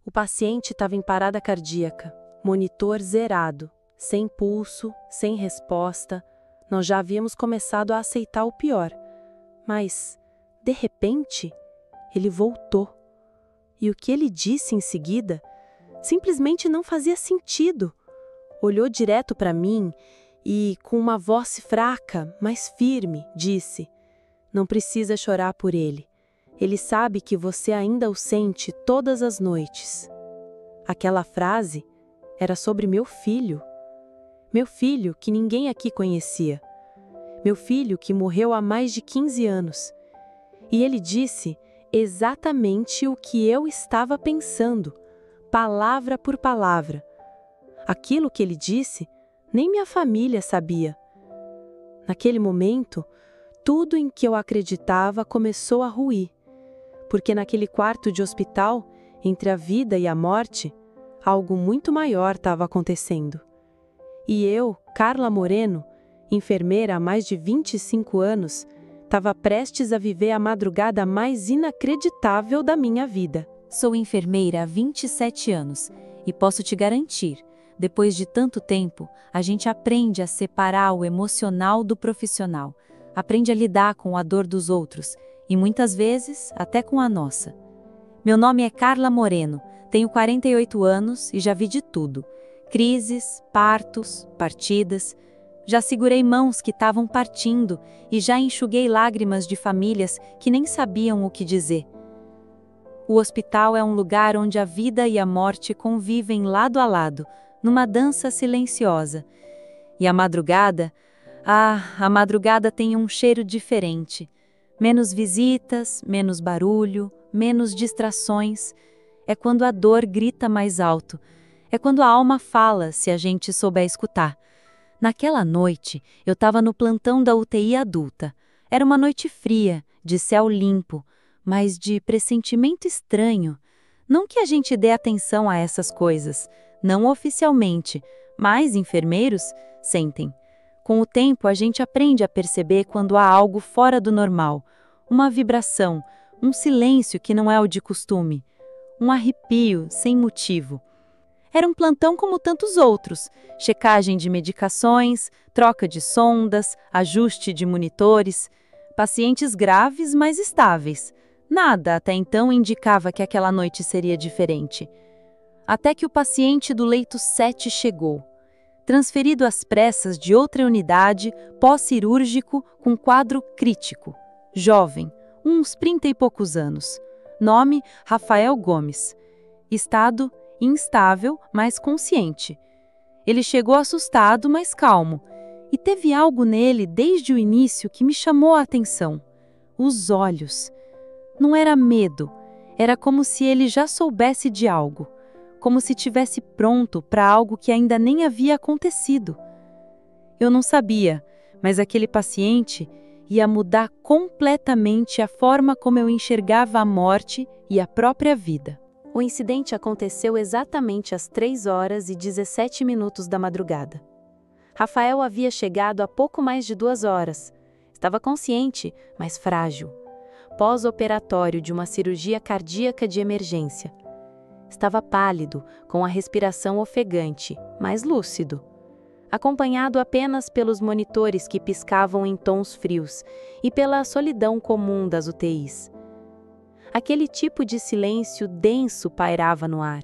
O paciente estava em parada cardíaca, monitor zerado, sem pulso, sem resposta. Nós já havíamos começado a aceitar o pior. Mas, de repente, ele voltou. E o que ele disse em seguida simplesmente não fazia sentido. Olhou direto para mim e, com uma voz fraca, mas firme, disse: "Não precisa chorar por ele. Ele sabe que você ainda o sente todas as noites." Aquela frase era sobre meu filho. Meu filho que ninguém aqui conhecia. Meu filho que morreu há mais de 15 anos. E ele disse exatamente o que eu estava pensando, palavra por palavra. Aquilo que ele disse, nem minha família sabia. Naquele momento, tudo em que eu acreditava começou a ruir, porque naquele quarto de hospital, entre a vida e a morte, algo muito maior estava acontecendo. E eu, Carla Moreno, enfermeira há mais de 25 anos, estava prestes a viver a madrugada mais inacreditável da minha vida. Sou enfermeira há 27 anos e posso te garantir, depois de tanto tempo, a gente aprende a separar o emocional do profissional, aprende a lidar com a dor dos outros e muitas vezes até com a nossa. Meu nome é Carla Moreno, tenho 48 anos e já vi de tudo. Crises, partos, partidas. Já segurei mãos que estavam partindo e já enxuguei lágrimas de famílias que nem sabiam o que dizer. O hospital é um lugar onde a vida e a morte convivem lado a lado, numa dança silenciosa. E a madrugada tem um cheiro diferente. Menos visitas, menos barulho, menos distrações. É quando a dor grita mais alto. É quando a alma fala, se a gente souber escutar. Naquela noite, eu estava no plantão da UTI adulta. Era uma noite fria, de céu limpo, mas de pressentimento estranho. Não que a gente dê atenção a essas coisas, não oficialmente, mas enfermeiros sentem. Com o tempo, a gente aprende a perceber quando há algo fora do normal, uma vibração, um silêncio que não é o de costume, um arrepio sem motivo. Era um plantão como tantos outros, checagem de medicações, troca de sondas, ajuste de monitores, pacientes graves, mas estáveis. Nada até então indicava que aquela noite seria diferente. Até que o paciente do leito 7 chegou. Transferido às pressas de outra unidade, pós-cirúrgico, com quadro crítico. Jovem, uns 30 e poucos anos. Nome, Rafael Gomes. Estado, instável, mas consciente. Ele chegou assustado, mas calmo. E teve algo nele desde o início que me chamou a atenção. Os olhos. Não era medo, era como se ele já soubesse de algo. Como se tivesse pronto para algo que ainda nem havia acontecido. Eu não sabia, mas aquele paciente ia mudar completamente a forma como eu enxergava a morte e a própria vida. O incidente aconteceu exatamente às 3h17 da madrugada. Rafael havia chegado há pouco mais de 2 horas. Estava consciente, mas frágil. Pós-operatório de uma cirurgia cardíaca de emergência. Estava pálido, com a respiração ofegante, mas lúcido. Acompanhado apenas pelos monitores que piscavam em tons frios e pela solidão comum das UTIs. Aquele tipo de silêncio denso pairava no ar.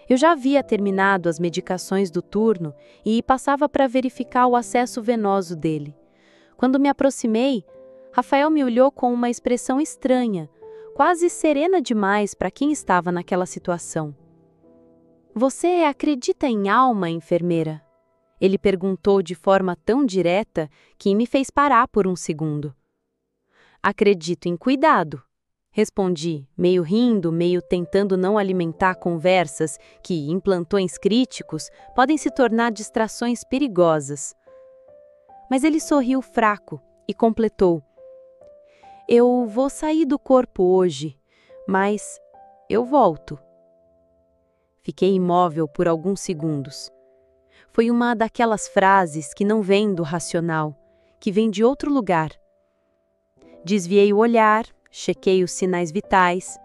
Eu já havia terminado as medicações do turno e passava para verificar o acesso venoso dele. Quando me aproximei, Rafael me olhou com uma expressão estranha, quase serena demais para quem estava naquela situação. "Você acredita em alma, enfermeira?" Ele perguntou de forma tão direta que me fez parar por um segundo. "Acredito em cuidado", respondi, meio rindo, meio tentando não alimentar conversas que, em plantões críticos, podem se tornar distrações perigosas. Mas ele sorriu fraco e completou: "Eu vou sair do corpo hoje, mas eu volto." Fiquei imóvel por alguns segundos. Foi uma daquelas frases que não vem do racional, que vem de outro lugar. Desviei o olhar, chequei os sinais vitais.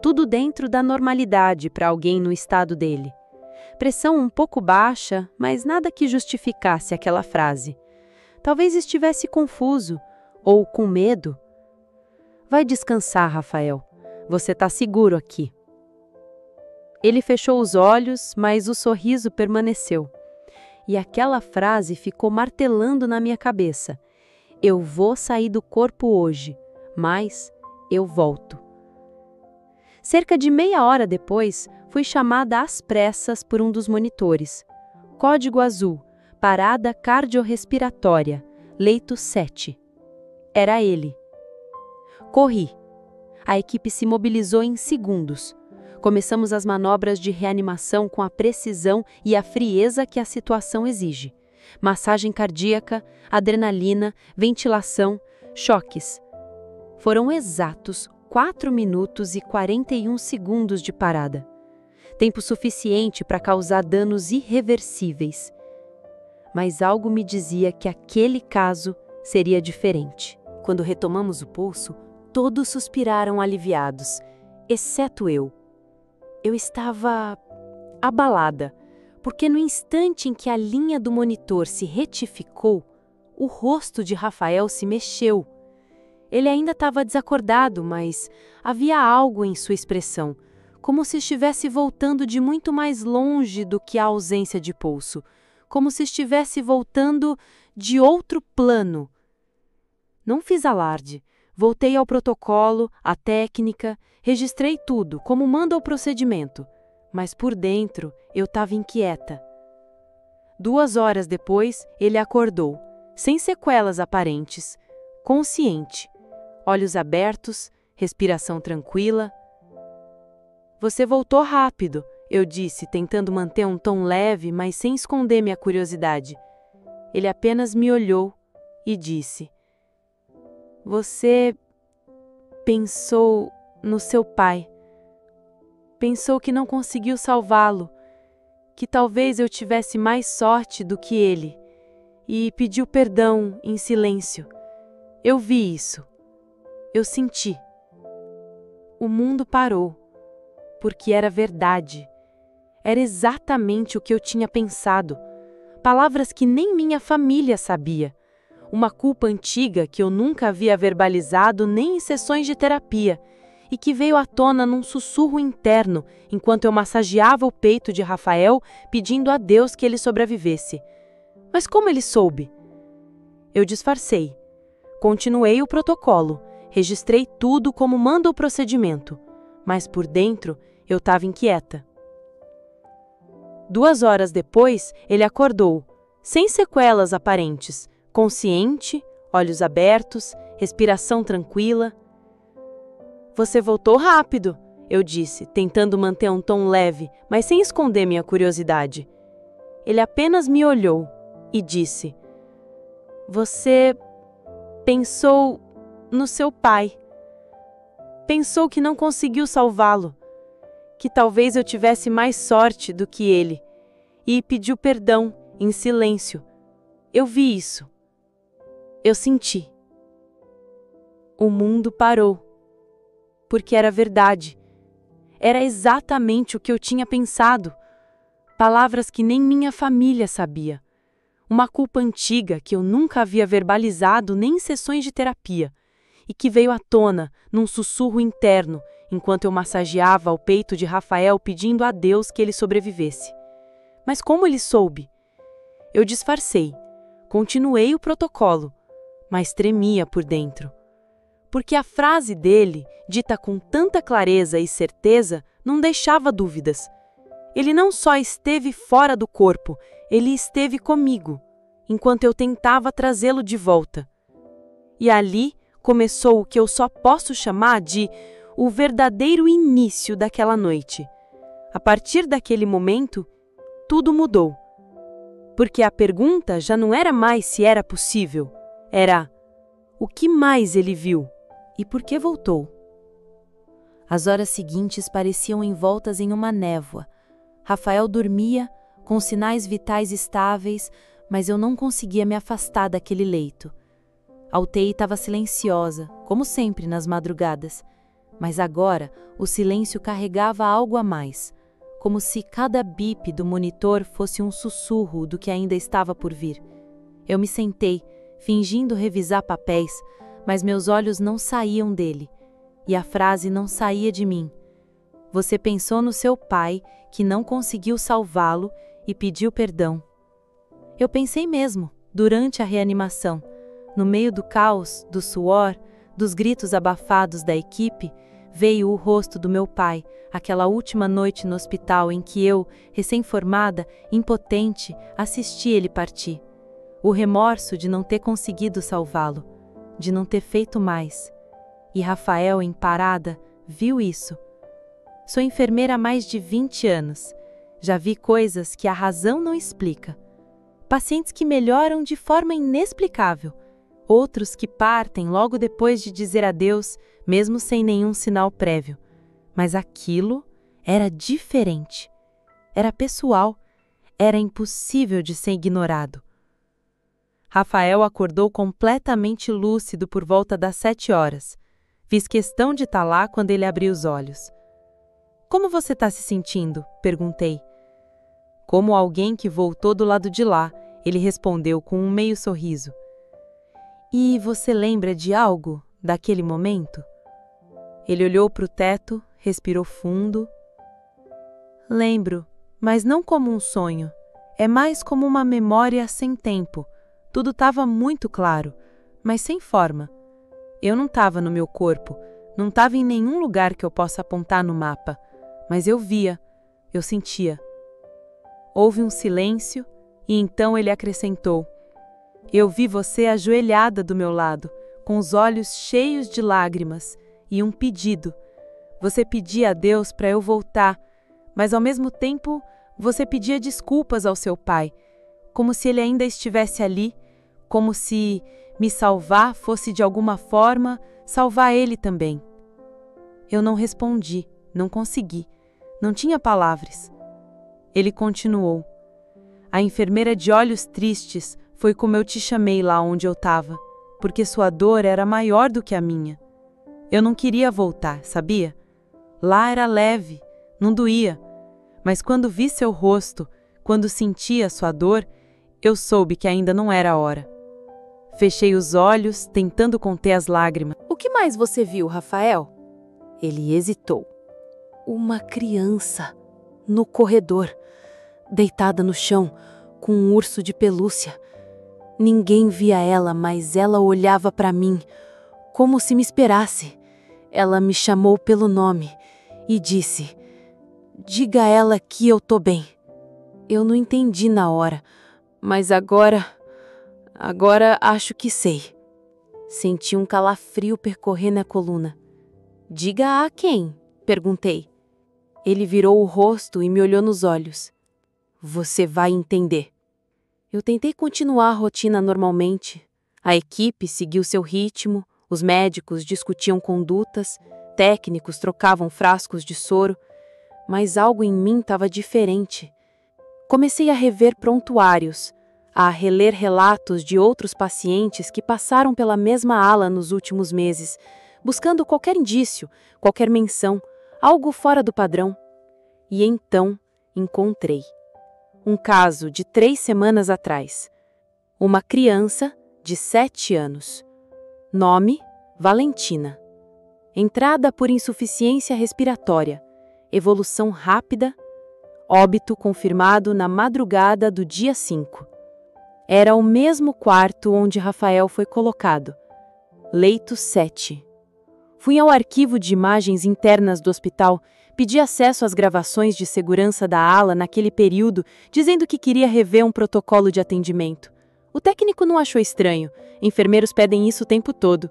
tudo dentro da normalidade para alguém no estado dele. Pressão um pouco baixa, mas nada que justificasse aquela frase. Talvez estivesse confuso ou com medo. Vai descansar, Rafael. Você está seguro aqui. Ele fechou os olhos, mas o sorriso permaneceu. E aquela frase ficou martelando na minha cabeça. Eu vou sair do corpo hoje, mas eu volto. Cerca de meia hora depois, fui chamada às pressas por um dos monitores. Código azul, parada cardiorrespiratória, leito 7. Era ele. Corri. A equipe se mobilizou em segundos. Começamos as manobras de reanimação com a precisão e a frieza que a situação exige. Massagem cardíaca, adrenalina, ventilação, choques. Foram exatos 4 minutos e 41 segundos de parada. Tempo suficiente para causar danos irreversíveis. Mas algo me dizia que aquele caso seria diferente. Quando retomamos o pulso, todos suspiraram aliviados, exceto eu. Eu estava abalada, porque no instante em que a linha do monitor se retificou, o rosto de Rafael se mexeu. Ele ainda estava desacordado, mas havia algo em sua expressão, como se estivesse voltando de muito mais longe do que a ausência de pulso, como se estivesse voltando de outro plano. Não fiz alarde. Voltei ao protocolo, à técnica, registrei tudo, como manda o procedimento. Mas por dentro, eu estava inquieta. 2 horas depois, ele acordou, sem sequelas aparentes, consciente, olhos abertos, respiração tranquila. Você voltou rápido, eu disse, tentando manter um tom leve, mas sem esconder minha curiosidade. Ele apenas me olhou e disse: Você pensou no seu pai. Pensou que não conseguiu salvá-lo, que talvez eu tivesse mais sorte do que ele, e pediu perdão em silêncio. Eu vi isso. Eu senti. O mundo parou, porque era verdade. Era exatamente o que eu tinha pensado. Palavras que nem minha família sabia. Uma culpa antiga que eu nunca havia verbalizado nem em sessões de terapia, e que veio à tona num sussurro interno, enquanto eu massageava o peito de Rafael, pedindo a Deus que ele sobrevivesse. Mas como ele soube? Eu disfarcei. Continuei o protocolo, registrei tudo como manda o procedimento, mas por dentro eu estava inquieta. 2 horas depois, ele acordou, sem sequelas aparentes, consciente, olhos abertos, respiração tranquila. Você voltou rápido, eu disse, tentando manter um tom leve, mas sem esconder minha curiosidade. Ele apenas me olhou e disse: Você pensou no seu pai. Pensou que não conseguiu salvá-lo, que talvez eu tivesse mais sorte do que ele, e pediu perdão em silêncio. Eu vi isso. Eu senti. O mundo parou. Porque era verdade. Era exatamente o que eu tinha pensado. Palavras que nem minha família sabia. Uma culpa antiga que eu nunca havia verbalizado nem em sessões de terapia, e que veio à tona num sussurro interno, enquanto eu massageava o peito de Rafael pedindo a Deus que ele sobrevivesse. Mas como ele soube? Eu disfarcei. Continuei o protocolo, mas tremia por dentro. Porque a frase dele, dita com tanta clareza e certeza, não deixava dúvidas. Ele não só esteve fora do corpo, ele esteve comigo, enquanto eu tentava trazê-lo de volta. E ali começou o que eu só posso chamar de o verdadeiro início daquela noite. A partir daquele momento, tudo mudou. Porque a pergunta já não era mais se era possível, era: o que mais ele viu? E por que voltou? As horas seguintes pareciam envoltas em uma névoa. Rafael dormia, com sinais vitais estáveis, mas eu não conseguia me afastar daquele leito. A UTI estava silenciosa, como sempre nas madrugadas, Mas agora o silêncio carregava algo a mais, como se cada bip do monitor fosse um sussurro do que ainda estava por vir. Eu me sentei, fingindo revisar papéis, mas meus olhos não saíam dele, e a frase não saía de mim. Você pensou no seu pai, que não conseguiu salvá-lo, e pediu perdão. Eu pensei mesmo, durante a reanimação, no meio do caos, do suor, dos gritos abafados da equipe, veio o rosto do meu pai, aquela última noite no hospital em que eu, recém-formada, impotente, assisti ele partir. O remorso de não ter conseguido salvá-lo, de não ter feito mais. E Rafael, em parada, viu isso. Sou enfermeira há mais de 20 anos. Já vi coisas que a razão não explica. Pacientes que melhoram de forma inexplicável. Outros que partem logo depois de dizer adeus, mesmo sem nenhum sinal prévio. Mas aquilo era diferente. Era pessoal. Era impossível de ser ignorado. Rafael acordou completamente lúcido por volta das 7 horas. Fiz questão de estar lá quando ele abriu os olhos. Como você está se sentindo? Perguntei. Como alguém que voltou do lado de lá, ele respondeu com um meio sorriso. E você lembra de algo daquele momento? Ele olhou para o teto, respirou fundo. Lembro, mas não como um sonho. É mais como uma memória sem tempo. Tudo estava muito claro, mas sem forma. Eu não estava no meu corpo, não estava em nenhum lugar que eu possa apontar no mapa, mas eu via, eu sentia. Houve um silêncio e então ele acrescentou: eu vi você ajoelhada do meu lado, com os olhos cheios de lágrimas, e um pedido. Você pedia a Deus para eu voltar, mas ao mesmo tempo você pedia desculpas ao seu pai, como se ele ainda estivesse ali, como se me salvar fosse de alguma forma salvar ele também. Eu não respondi, não consegui, não tinha palavras. Ele continuou. A enfermeira de olhos tristes foi como eu te chamei lá onde eu estava, porque sua dor era maior do que a minha. Eu não queria voltar, sabia? Lá era leve, não doía, mas quando vi seu rosto, quando senti a sua dor, eu soube que ainda não era a hora. Fechei os olhos, tentando conter as lágrimas. O que mais você viu, Rafael? Ele hesitou. Uma criança, no corredor, deitada no chão, com um urso de pelúcia. Ninguém via ela, mas ela olhava para mim, como se me esperasse. Ela me chamou pelo nome e disse: diga a ela que eu tô bem. Eu não entendi na hora, mas agora acho que sei. Senti um calafrio percorrer na coluna. Diga a quem? Perguntei. Ele virou o rosto e me olhou nos olhos. Você vai entender. Eu tentei continuar a rotina normalmente. A equipe seguiu seu ritmo, os médicos discutiam condutas, técnicos trocavam frascos de soro, mas algo em mim estava diferente. Comecei a rever prontuários, a reler relatos de outros pacientes que passaram pela mesma ala nos últimos meses, buscando qualquer indício, qualquer menção, algo fora do padrão. E então encontrei. Um caso de 3 semanas atrás. Uma criança de 7 anos. Nome: Valentina. Entrada por insuficiência respiratória. Evolução rápida. Óbito confirmado na madrugada do dia 5. Era o mesmo quarto onde Rafael foi colocado. Leito 7. Fui ao arquivo de imagens internas do hospital, pedi acesso às gravações de segurança da ala naquele período, dizendo que queria rever um protocolo de atendimento. O técnico não achou estranho, enfermeiros pedem isso o tempo todo.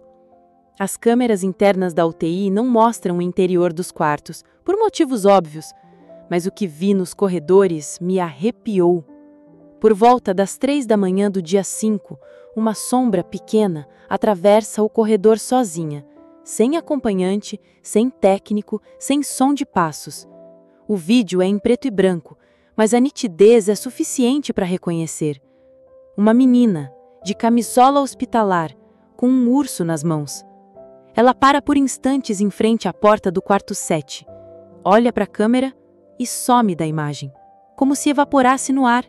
As câmeras internas da UTI não mostram o interior dos quartos, por motivos óbvios, mas o que vi nos corredores me arrepiou. Por volta das 3 da manhã do dia 5, uma sombra pequena atravessa o corredor sozinha, sem acompanhante, sem técnico, sem som de passos. O vídeo é em preto e branco, mas a nitidez é suficiente para reconhecer. Uma menina, de camisola hospitalar, com um urso nas mãos. Ela para por instantes em frente à porta do quarto 7, olha para a câmera e some da imagem, como se evaporasse no ar.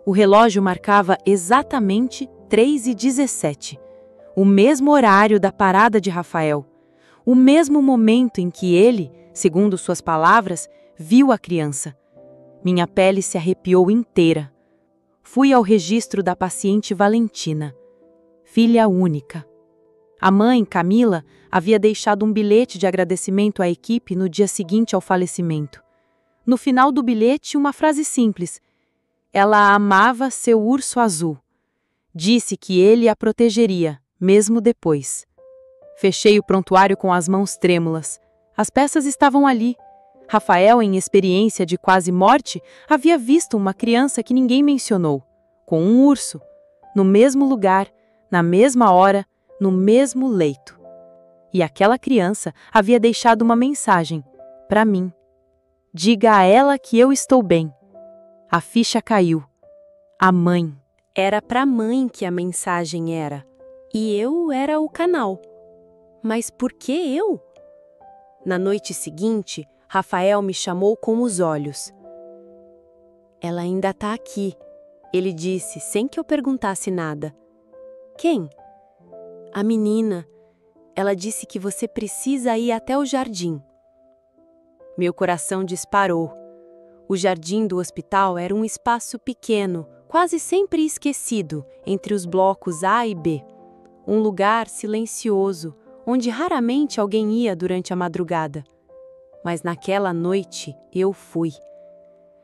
O relógio marcava exatamente 3h17, o mesmo horário da parada de Rafael, o mesmo momento em que ele, segundo suas palavras, viu a criança. Minha pele se arrepiou inteira. Fui ao registro da paciente Valentina, filha única. A mãe, Camila, havia deixado um bilhete de agradecimento à equipe no dia seguinte ao falecimento. No final do bilhete, uma frase simples. Ela amava seu urso azul. Disse que ele a protegeria, mesmo depois. Fechei o prontuário com as mãos trêmulas. As peças estavam ali. Rafael, em experiência de quase morte, havia visto uma criança que ninguém mencionou, com um urso, no mesmo lugar, na mesma hora, no mesmo leito. E aquela criança havia deixado uma mensagem para mim. Diga a ela que eu estou bem. A ficha caiu. A mãe. Era para a mãe que a mensagem era. E eu era o canal. Mas por que eu? Na noite seguinte, Rafael me chamou com os olhos. Ela ainda está aqui, ele disse sem que eu perguntasse nada. Quem? A menina. Ela disse que você precisa ir até o jardim. Meu coração disparou. O jardim do hospital era um espaço pequeno, quase sempre esquecido, entre os blocos A e B. Um lugar silencioso, onde raramente alguém ia durante a madrugada. Mas naquela noite eu fui.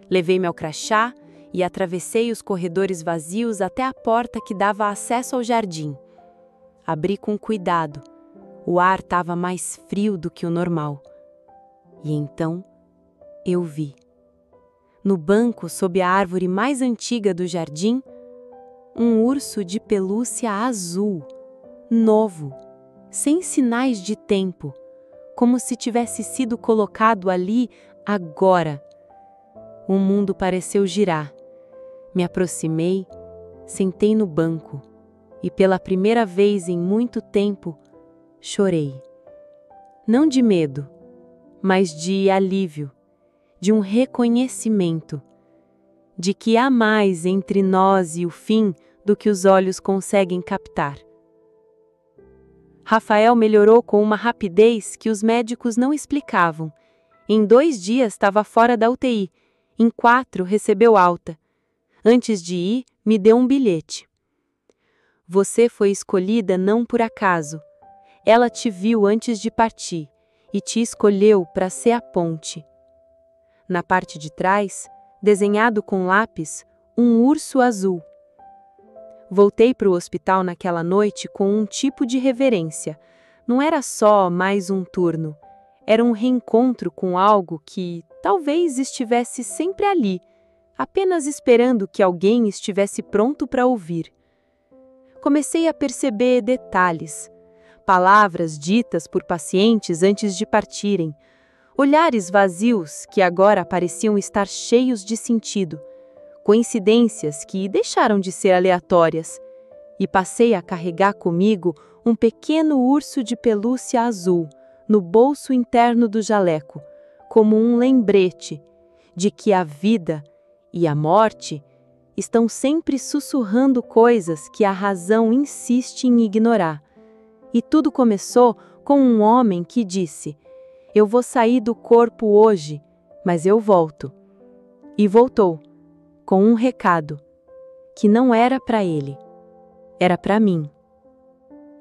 Levei meu crachá e atravessei os corredores vazios até a porta que dava acesso ao jardim. Abri com cuidado. O ar estava mais frio do que o normal. E então eu vi. No banco sob a árvore mais antiga do jardim, um urso de pelúcia azul, novo, sem sinais de tempo, como se tivesse sido colocado ali agora. O mundo pareceu girar. Me aproximei, sentei no banco e pela primeira vez em muito tempo, chorei. Não de medo, mas de alívio, de um reconhecimento, de que há mais entre nós e o fim do que os olhos conseguem captar. Rafael melhorou com uma rapidez que os médicos não explicavam. Em 2 dias estava fora da UTI, em 4 recebeu alta. Antes de ir, me deu um bilhete. Você foi escolhida não por acaso. Ela te viu antes de partir e te escolheu para ser a ponte. Na parte de trás, desenhado com lápis, um urso azul. Voltei para o hospital naquela noite com um tipo de reverência. Não era só mais um turno. Era um reencontro com algo que talvez estivesse sempre ali, apenas esperando que alguém estivesse pronto para ouvir. Comecei a perceber detalhes, palavras ditas por pacientes antes de partirem, olhares vazios que agora pareciam estar cheios de sentido, coincidências que deixaram de ser aleatórias, e passei a carregar comigo um pequeno urso de pelúcia azul no bolso interno do jaleco, como um lembrete de que a vida e a morte estão sempre sussurrando coisas que a razão insiste em ignorar. E tudo começou com um homem que disse: eu vou sair do corpo hoje, mas eu volto. E voltou, com um recado, que não era para ele, era para mim.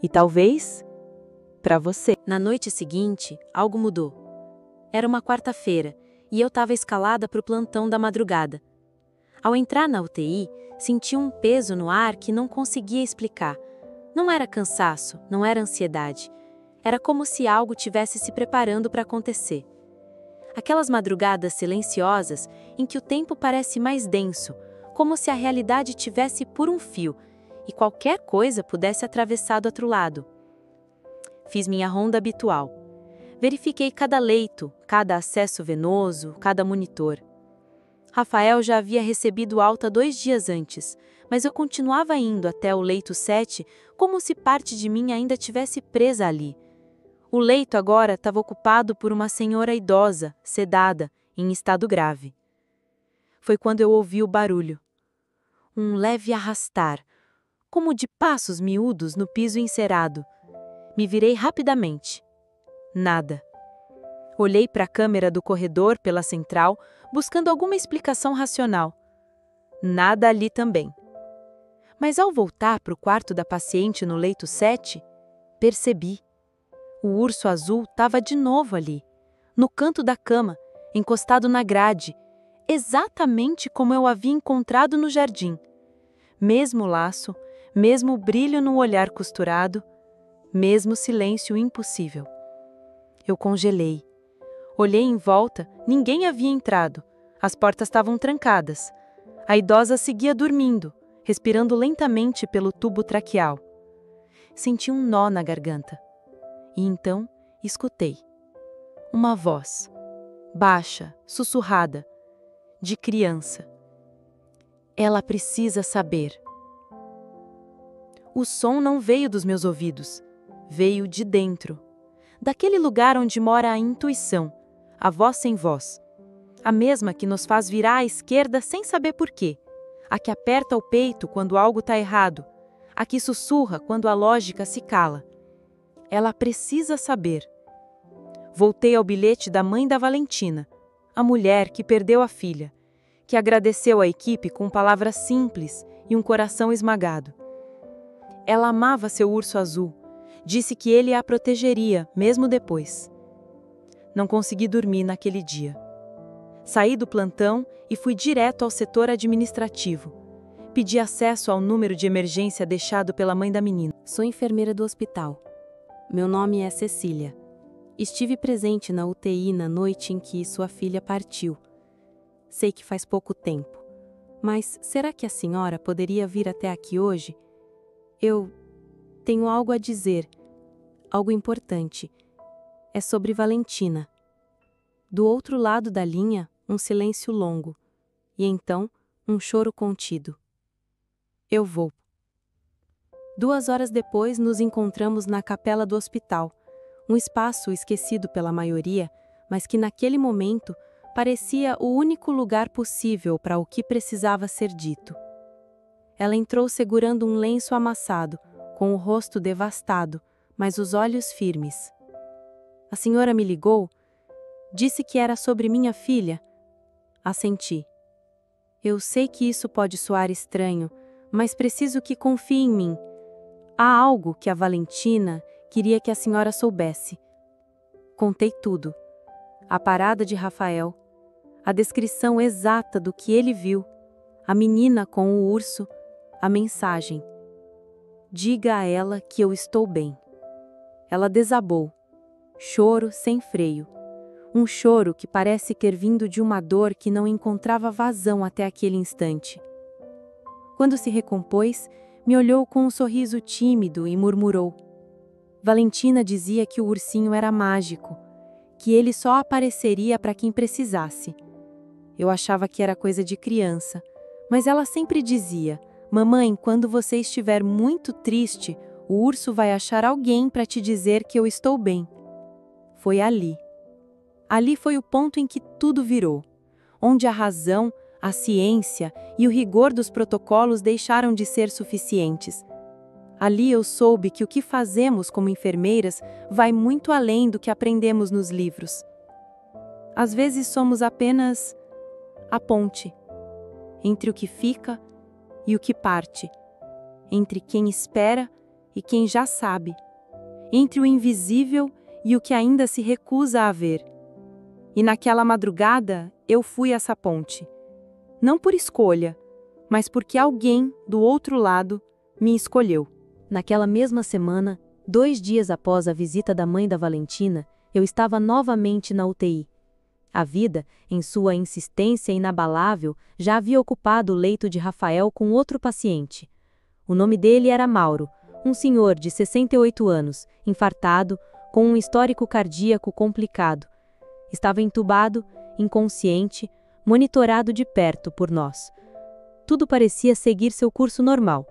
E talvez para você. Na noite seguinte, algo mudou. Era uma quarta-feira e eu estava escalada para o plantão da madrugada. Ao entrar na UTI, senti um peso no ar que não conseguia explicar. Não era cansaço, não era ansiedade. Era como se algo tivesse se preparando para acontecer. Aquelas madrugadas silenciosas em que o tempo parece mais denso, como se a realidade tivesse por um fio e qualquer coisa pudesse atravessar do outro lado. Fiz minha ronda habitual. Verifiquei cada leito, cada acesso venoso, cada monitor. Rafael já havia recebido alta 2 dias antes, mas eu continuava indo até o leito 7 como se parte de mim ainda tivesse presa ali. O leito agora estava ocupado por uma senhora idosa, sedada, em estado grave. Foi quando eu ouvi o barulho. Um leve arrastar, como de passos miúdos no piso encerado. Me virei rapidamente. Nada. Olhei para a câmera do corredor pela central, buscando alguma explicação racional. Nada ali também. Mas ao voltar para o quarto da paciente no leito 7, percebi. O urso azul estava de novo ali, no canto da cama, encostado na grade, exatamente como eu havia encontrado no jardim. Mesmo laço, mesmo brilho no olhar costurado, mesmo silêncio impossível. Eu congelei. Olhei em volta, ninguém havia entrado. As portas estavam trancadas. A idosa seguia dormindo, respirando lentamente pelo tubo traqueal. Senti um nó na garganta. E então, escutei. Uma voz, baixa, sussurrada, de criança. Ela precisa saber. O som não veio dos meus ouvidos, veio de dentro. Daquele lugar onde mora a intuição, a voz sem voz. A mesma que nos faz virar à esquerda sem saber porquê. A que aperta o peito quando algo está errado. A que sussurra quando a lógica se cala. Ela precisa saber. Voltei ao bilhete da mãe da Valentina, a mulher que perdeu a filha, que agradeceu à equipe com palavras simples e um coração esmagado. Ela amava seu urso azul, disse que ele a protegeria, mesmo depois. Não consegui dormir naquele dia. Saí do plantão e fui direto ao setor administrativo. Pedi acesso ao número de emergência deixado pela mãe da menina. Sou enfermeira do hospital. Meu nome é Cecília. Estive presente na UTI na noite em que sua filha partiu. Sei que faz pouco tempo. Mas será que a senhora poderia vir até aqui hoje? Eu tenho algo a dizer. Algo importante. É sobre Valentina. Do outro lado da linha, um silêncio longo. E então, um choro contido. Eu vou. 2 horas depois, nos encontramos na capela do hospital, um espaço esquecido pela maioria, mas que naquele momento parecia o único lugar possível para o que precisava ser dito. Ela entrou segurando um lenço amassado, com o rosto devastado, mas os olhos firmes. A senhora me ligou? Disse que era sobre minha filha? Assenti. Eu sei que isso pode soar estranho, mas preciso que confie em mim. Há algo que a Valentina queria que a senhora soubesse. Contei tudo. A parada de Rafael, a descrição exata do que ele viu, a menina com o urso, a mensagem. Diga a ela que eu estou bem. Ela desabou. Choro sem freio. Um choro que parece ter vindo de uma dor que não encontrava vazão até aquele instante. Quando se recompôs, me olhou com um sorriso tímido e murmurou. Valentina dizia que o ursinho era mágico, que ele só apareceria para quem precisasse. Eu achava que era coisa de criança, mas ela sempre dizia: mamãe, quando você estiver muito triste, o urso vai achar alguém para te dizer que eu estou bem. Foi ali. Ali foi o ponto em que tudo virou, onde a razão, a ciência e o rigor dos protocolos deixaram de ser suficientes. Ali eu soube que o que fazemos como enfermeiras vai muito além do que aprendemos nos livros. Às vezes somos apenas a ponte entre o que fica e o que parte, entre quem espera e quem já sabe, entre o invisível e o que ainda se recusa a ver. E naquela madrugada eu fui essa ponte. Não por escolha, mas porque alguém, do outro lado, me escolheu. Naquela mesma semana, 2 dias após a visita da mãe da Valentina, eu estava novamente na UTI. A vida, em sua insistência inabalável, já havia ocupado o leito de Rafael com outro paciente. O nome dele era Mauro, um senhor de 68 anos, infartado, com um histórico cardíaco complicado. Estava entubado, inconsciente, monitorado de perto por nós. Tudo parecia seguir seu curso normal.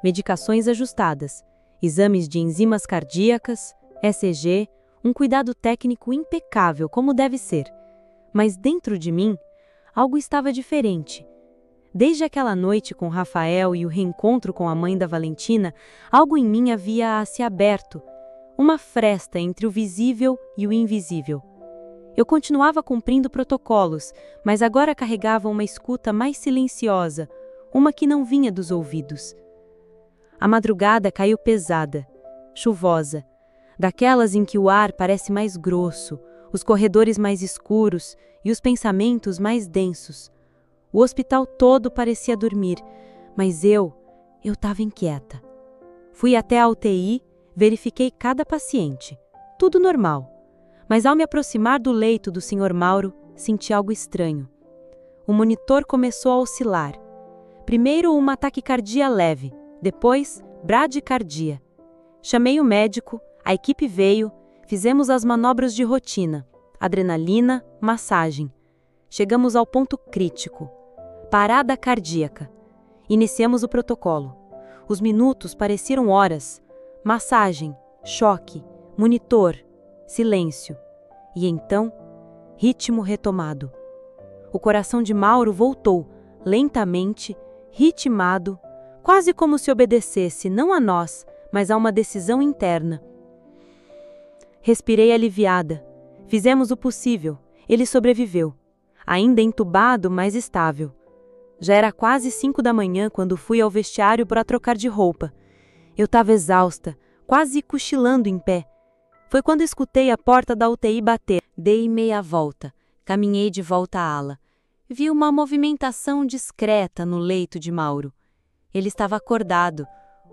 Medicações ajustadas, exames de enzimas cardíacas, ECG, um cuidado técnico impecável, como deve ser. Mas dentro de mim, algo estava diferente. Desde aquela noite com Rafael e o reencontro com a mãe da Valentina, algo em mim havia se aberto, uma fresta entre o visível e o invisível. Eu continuava cumprindo protocolos, mas agora carregava uma escuta mais silenciosa, uma que não vinha dos ouvidos. A madrugada caiu pesada, chuvosa, daquelas em que o ar parece mais grosso, os corredores mais escuros e os pensamentos mais densos. O hospital todo parecia dormir, mas eu estava inquieta. Fui até a UTI, verifiquei cada paciente. Tudo normal. Mas ao me aproximar do leito do Sr. Mauro, senti algo estranho. O monitor começou a oscilar. Primeiro uma taquicardia leve, depois bradicardia. Chamei o médico, a equipe veio, fizemos as manobras de rotina, adrenalina, massagem. Chegamos ao ponto crítico. Parada cardíaca. Iniciamos o protocolo. Os minutos pareciam horas. Massagem, choque, monitor, silêncio. E então, ritmo retomado. O coração de Mauro voltou, lentamente, ritmado, quase como se obedecesse não a nós, mas a uma decisão interna. Respirei aliviada. Fizemos o possível. Ele sobreviveu. Ainda entubado, mas estável. Já era quase 5 da manhã quando fui ao vestiário para trocar de roupa. Eu estava exausta, quase cochilando em pé. Foi quando escutei a porta da UTI bater. Dei meia volta, caminhei de volta à ala. Vi uma movimentação discreta no leito de Mauro. Ele estava acordado,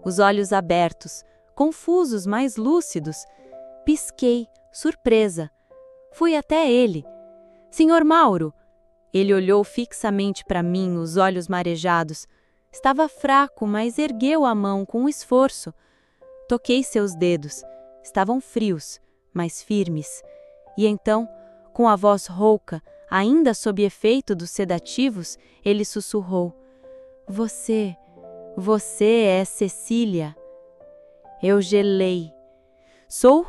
os olhos abertos, confusos, mas lúcidos. Pisquei, surpresa. Fui até ele. Senhor Mauro! Ele olhou fixamente para mim, os olhos marejados. Estava fraco, mas ergueu a mão com esforço. Toquei seus dedos. Estavam frios, mas firmes. E então, com a voz rouca, ainda sob efeito dos sedativos, ele sussurrou: Você é Cecília. Eu gelei. Sou?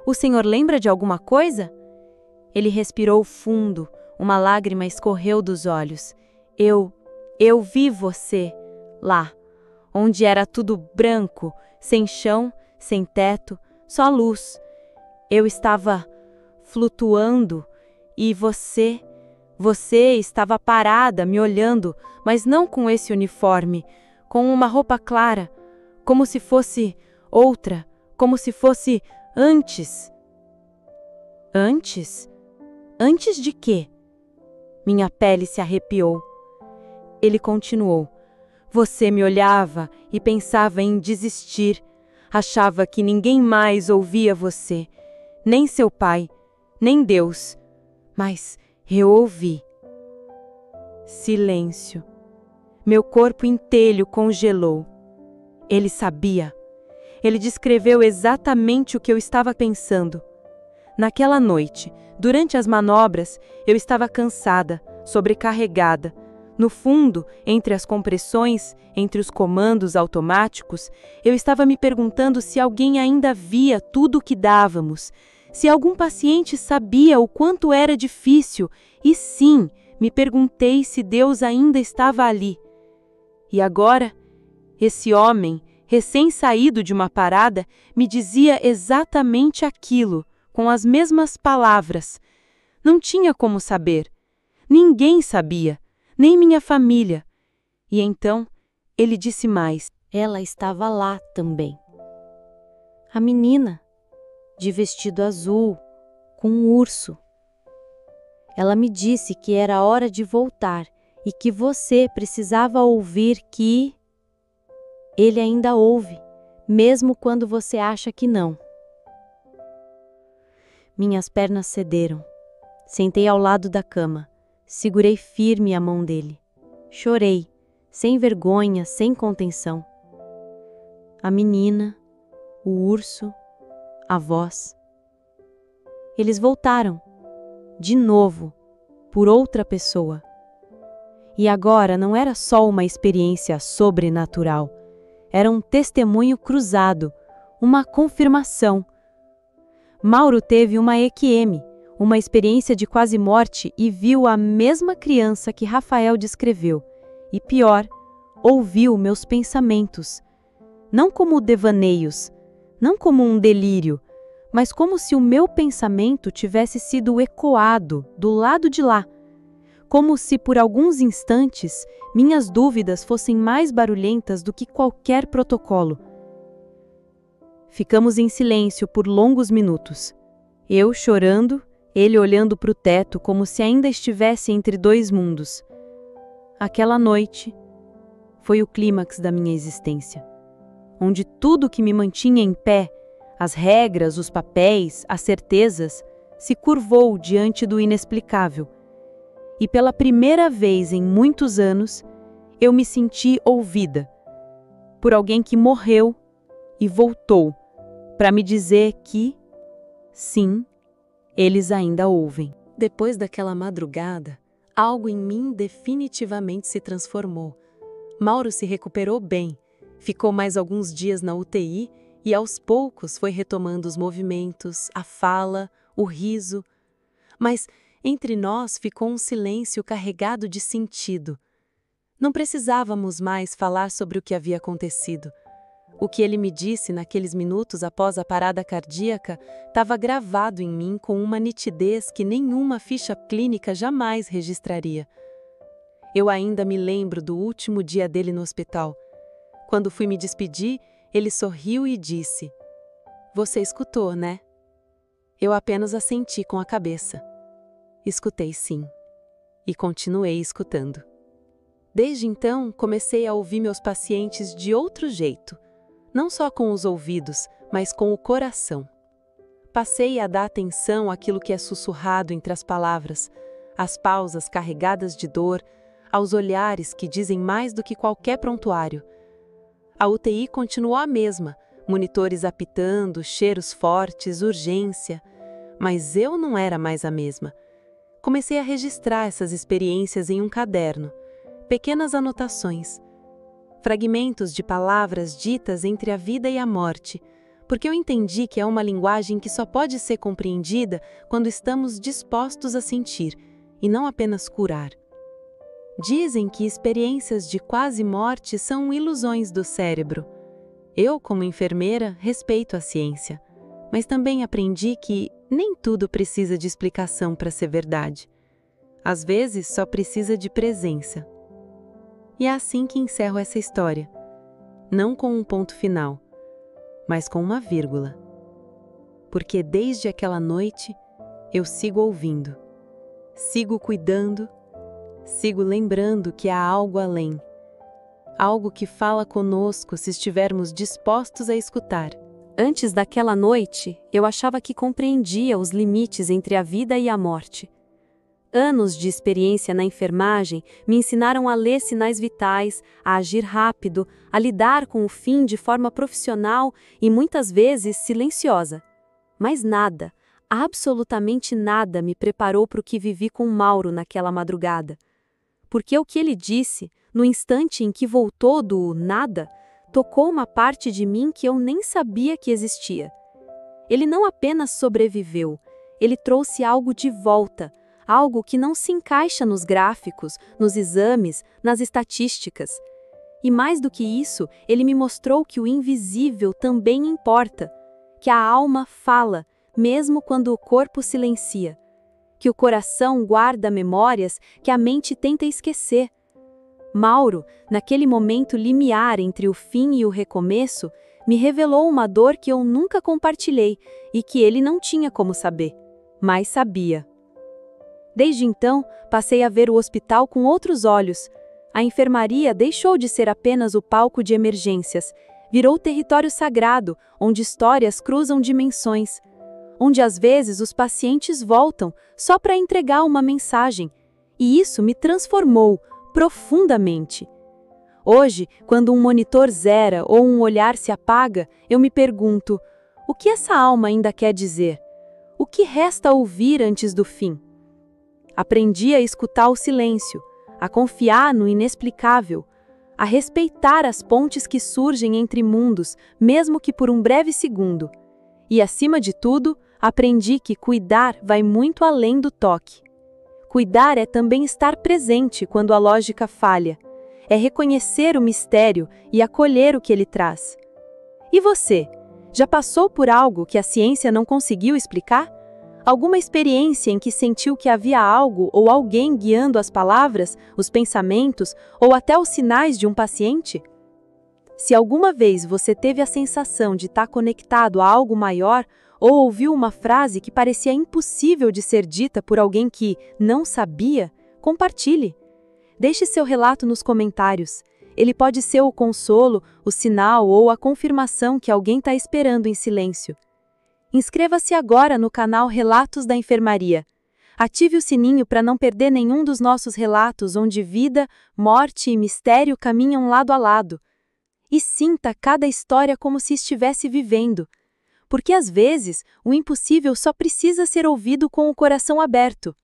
O senhor lembra de alguma coisa? Ele respirou fundo, uma lágrima escorreu dos olhos. Eu vi você, lá, onde era tudo branco, sem chão, sem teto, só luz. Eu estava flutuando e você estava parada, me olhando, mas não com esse uniforme, com uma roupa clara, como se fosse outra, como se fosse antes. Antes? Antes de quê? Minha pele se arrepiou. Ele continuou. Você me olhava e pensava em desistir. Achava que ninguém mais ouvia você, nem seu pai, nem Deus. Mas eu ouvi. Silêncio. Meu corpo inteiro congelou. Ele sabia. Ele descreveu exatamente o que eu estava pensando. Naquela noite, durante as manobras, eu estava cansada, sobrecarregada. No fundo, entre as compressões, entre os comandos automáticos, eu estava me perguntando se alguém ainda via tudo o que dávamos, se algum paciente sabia o quanto era difícil, e sim, me perguntei se Deus ainda estava ali. E agora, esse homem, recém-saído de uma parada, me dizia exatamente aquilo, com as mesmas palavras. Não tinha como saber. Ninguém sabia, nem minha família. E então, ele disse mais. Ela estava lá também. A menina, de vestido azul, com um urso. Ela me disse que era hora de voltar e que você precisava ouvir que ele ainda ouve, mesmo quando você acha que não. Minhas pernas cederam. Sentei ao lado da cama. Segurei firme a mão dele. Chorei, sem vergonha, sem contenção. A menina, o urso, a voz. Eles voltaram, de novo, por outra pessoa. E agora não era só uma experiência sobrenatural, era um testemunho cruzado, uma confirmação. Mauro teve uma EQM, uma experiência de quase morte, e viu a mesma criança que Rafael descreveu. E pior, ouviu meus pensamentos. Não como devaneios, não como um delírio, mas como se o meu pensamento tivesse sido ecoado do lado de lá. Como se por alguns instantes minhas dúvidas fossem mais barulhentas do que qualquer protocolo. Ficamos em silêncio por longos minutos. Eu chorando, ele olhando para o teto como se ainda estivesse entre dois mundos. Aquela noite foi o clímax da minha existência, onde tudo que me mantinha em pé, as regras, os papéis, as certezas, se curvou diante do inexplicável. E pela primeira vez em muitos anos, eu me senti ouvida por alguém que morreu e voltou para me dizer que, sim, eles ainda ouvem. Depois daquela madrugada, algo em mim definitivamente se transformou. Mauro se recuperou bem, ficou mais alguns dias na UTI e aos poucos foi retomando os movimentos, a fala, o riso. Mas entre nós ficou um silêncio carregado de sentido. Não precisávamos mais falar sobre o que havia acontecido. O que ele me disse naqueles minutos após a parada cardíaca estava gravado em mim com uma nitidez que nenhuma ficha clínica jamais registraria. Eu ainda me lembro do último dia dele no hospital. Quando fui me despedir, ele sorriu e disse: "Você escutou, né?" Eu apenas assenti com a cabeça. Escutei sim. E continuei escutando. Desde então, comecei a ouvir meus pacientes de outro jeito. Não só com os ouvidos, mas com o coração. Passei a dar atenção àquilo que é sussurrado entre as palavras, às pausas carregadas de dor, aos olhares que dizem mais do que qualquer prontuário. A UTI continuou a mesma, monitores apitando, cheiros fortes, urgência. Mas eu não era mais a mesma. Comecei a registrar essas experiências em um caderno, pequenas anotações, fragmentos de palavras ditas entre a vida e a morte, porque eu entendi que é uma linguagem que só pode ser compreendida quando estamos dispostos a sentir, e não apenas curar. Dizem que experiências de quase morte são ilusões do cérebro. Eu, como enfermeira, respeito a ciência, mas também aprendi que nem tudo precisa de explicação para ser verdade. Às vezes, só precisa de presença. E é assim que encerro essa história. Não com um ponto final, mas com uma vírgula. Porque desde aquela noite, eu sigo ouvindo, sigo cuidando, sigo lembrando que há algo além. Algo que fala conosco se estivermos dispostos a escutar. Antes daquela noite, eu achava que compreendia os limites entre a vida e a morte. Anos de experiência na enfermagem me ensinaram a ler sinais vitais, a agir rápido, a lidar com o fim de forma profissional e muitas vezes silenciosa. Mas nada, absolutamente nada me preparou para o que vivi com Mauro naquela madrugada. Porque o que ele disse, no instante em que voltou do nada, tocou uma parte de mim que eu nem sabia que existia. Ele não apenas sobreviveu, ele trouxe algo de volta, algo que não se encaixa nos gráficos, nos exames, nas estatísticas. E mais do que isso, ele me mostrou que o invisível também importa, que a alma fala, mesmo quando o corpo silencia, que o coração guarda memórias que a mente tenta esquecer. Mauro, naquele momento limiar entre o fim e o recomeço, me revelou uma dor que eu nunca compartilhei e que ele não tinha como saber, mas sabia. Desde então, passei a ver o hospital com outros olhos. A enfermaria deixou de ser apenas o palco de emergências, virou território sagrado, onde histórias cruzam dimensões, onde às vezes os pacientes voltam só para entregar uma mensagem, e isso me transformou profundamente. Hoje, quando um monitor zera ou um olhar se apaga, eu me pergunto: o que essa alma ainda quer dizer? O que resta ouvir antes do fim? Aprendi a escutar o silêncio, a confiar no inexplicável, a respeitar as pontes que surgem entre mundos, mesmo que por um breve segundo, e, acima de tudo, aprendi que cuidar vai muito além do toque. Cuidar é também estar presente quando a lógica falha. É reconhecer o mistério e acolher o que ele traz. E você? Já passou por algo que a ciência não conseguiu explicar? Alguma experiência em que sentiu que havia algo ou alguém guiando as palavras, os pensamentos ou até os sinais de um paciente? Se alguma vez você teve a sensação de estar conectado a algo maior ou ouviu uma frase que parecia impossível de ser dita por alguém que não sabia, compartilhe. Deixe seu relato nos comentários. Ele pode ser o consolo, o sinal ou a confirmação que alguém está esperando em silêncio. Inscreva-se agora no canal Relatos da Enfermaria. Ative o sininho para não perder nenhum dos nossos relatos onde vida, morte e mistério caminham lado a lado. E sinta cada história como se estivesse vivendo. Porque às vezes, o impossível só precisa ser ouvido com o coração aberto.